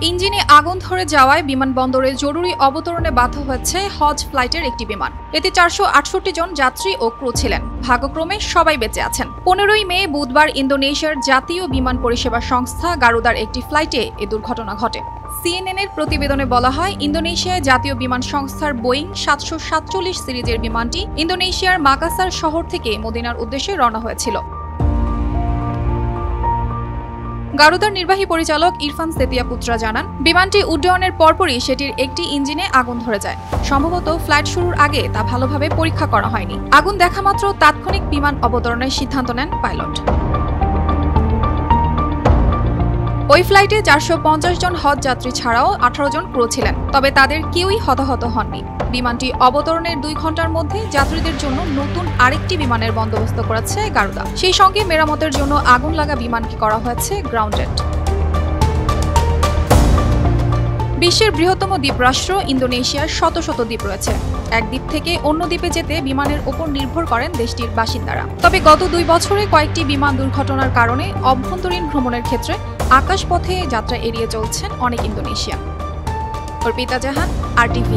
ইঞ্জিনে আগুন ধরে যাওয়ায় বিমানবন্দরে জরুরি অবতরণে বাধ্য হয়েছে হজ ফ্লাইটের একটি বিমান। এতে ৪৬৮ জন যাত্রী ও ক্রু ছিলেন। ভাগ্যক্রমে সবাই বেঁচে আছেন। ১৫ই মে বুধবার ইন্দোনেশিয়ার জাতীয় বিমান পরিষেবা সংস্থা গারুদার একটি ফ্লাইটে এ দুর্ঘটনা ঘটে। সিএনএন-এর প্রতিবেদনে বলা হয়, ইন্দোনেশিয়ায় জাতীয় বিমান সংস্থার বোয়িং ৭৪৭ সিরিজের বিমানটি ইন্দোনেশিয়ার মাকাসার শহর থেকে মদিনার উদ্দেশ্যে রওনা হয়েছিল। গারুদার নির্বাহী পরিচালক ইরফান সেতিয়াপুত্রা জানান, বিমানটি উড্ডয়নের পরপরই সেটির একটি ইঞ্জিনে আগুন ধরে যায়। সম্ভবত ফ্লাইট শুরুর আগে তা ভালোভাবে পরীক্ষা করা হয়নি। আগুন দেখা মাত্র তাৎক্ষণিক বিমান অবতরণের সিদ্ধান্ত নেন পাইলট। ওই ফ্লাইটে ৪৫০ জন হজ যাত্রী ছাড়াও ১৮ জন ক্রু ছিলেন। তবে তাদের কেউই হতাহত হননি। বিমানটি অবতরণের ২ ঘন্টার মধ্যে যাত্রীদের জন্য নতুন আরেকটি বিমানের বন্দোবস্ত করেছে গারুদা। সেই সঙ্গে মেরামতের জন্য আগুন লাগা বিমানকে করা হয়েছে গ্রাউন্ডেড। বিশ্বের বৃহত্তম দ্বীপরাষ্ট্র ইন্দোনেশিয়ার শত শত দ্বীপ রয়েছে। এক দ্বীপ থেকে অন্য দ্বীপে যেতে বিমানের ওপর নির্ভর করেন দেশটির বাসিন্দারা। তবে গত ২ বছরে কয়েকটি বিমান দুর্ঘটনার কারণে অভ্যন্তরীণ ভ্রমণের ক্ষেত্রে আকাশপথে যাত্রা এড়িয়ে চলছেন অনেক ইন্দোনেশিয়ান। অর্পিতা জাহান, RTV।